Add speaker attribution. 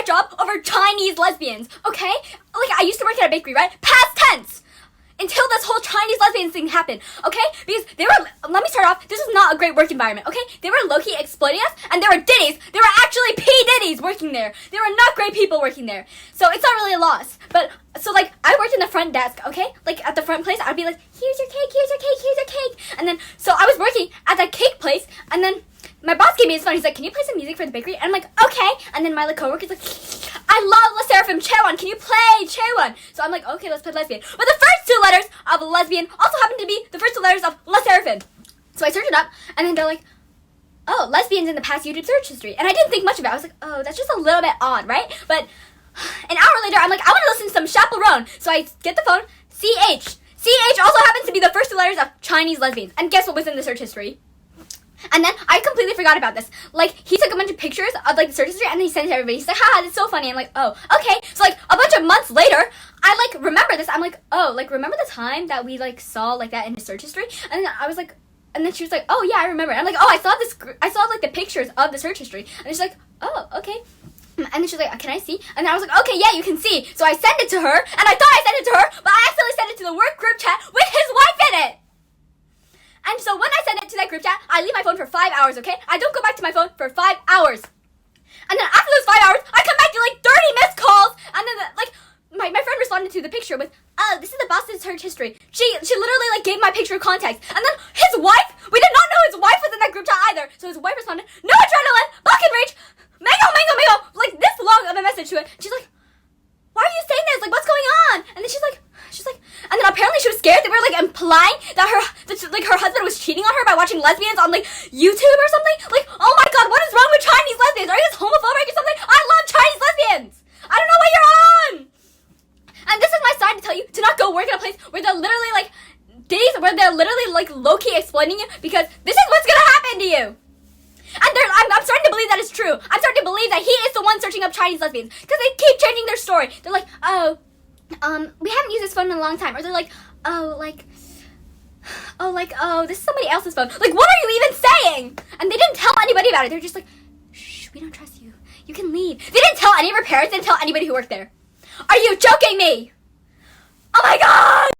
Speaker 1: my job over Chinese lesbians, okay? Like, I used to work at a bakery, right? Past tense! Until this whole Chinese lesbian thing happened, okay? Because they were, let me start off, this is not a great work environment, okay? They were low-key exploiting us, and there were diddies. There were actually P-diddies working there. There were not great people working there. So it's not really a loss. But, so like, I worked in the front desk, okay? Like, at the front place, I'd be like, here's your cake, here's your cake, here's your cake. And then, so I was working at that cake place, and then my boss gave me his phone. He's like, can you play some music for the bakery? And I'm like, okay. And then my like coworker's like, I love sserafim, chaewon. Can you play chaewon? So I'm like, okay, let's play lesbian. But the first two letters of lesbian also happen to be the first two letters of sserafim. So I searched it up, and then they're like, oh, lesbians in the past YouTube search history. And I didn't think much of it. I was like, oh, that's just a little bit odd, right? But an hour later, I'm like, I want to listen to some chappell roan. So I get the phone, CH. CH also happens to be the first two letters of Chinese lesbians. And guess what was in the search history? And then I completely forgot about this. Like, he took a bunch of pictures of like the search history and then he sent it to everybody. He's like, haha, it's so funny. I'm like, oh, okay. So like a bunch of months later, I like remember this. I'm like, oh, like remember the time that we like saw like that in his search history? And then I was like, and then she was like, oh yeah, I remember. And I'm like, oh, I saw like the pictures of the search history. And she's like, oh, okay. And then she's like, can I see? And I was like, okay, yeah, you can see. So I sent it to her, and I thought I sent it to her, but I accidentally sent it to the work group chat with his wife in it. And so when I send it to that group chat, I leave my phone for 5 hours, okay? I don't go back to my phone for 5 hours. And then after those 5 hours, I come back to like 30 missed calls. And then my friend responded to the picture with, oh, this is the boss's search history. She literally like gave my picture context. And then his wife, we did not know his wife was in that group chat either. So his wife responded, noradrenaline, balkan rage, mango, like this long of a message to it. She's like, why are you saying this? Like, what's going on? And then she's like, and then apparently she was scared. They were like implying that her husband was cheating on her by watching lesbians on like YouTube or something. Like, oh my god, what is wrong with Chinese lesbians? Are you guys homophobic or something? I love Chinese lesbians. I don't know what you're on. And this is my side to tell you to not go work in a place where they're literally like days where they're literally like low-key exploiting you, because this is what's gonna happen to you. And I'm starting to believe that it's true. I'm starting to believe that he is the one searching up Chinese lesbians, because they keep changing their story. They're like, oh, we haven't used this phone in a long time. Or they're like, oh, this is somebody else's phone. Like, what are you even saying? And they didn't tell anybody about it. They're just like, shh, we don't trust you. You can leave. They didn't tell any of her parents. They didn't tell anybody who worked there. Are you joking me? Oh my god!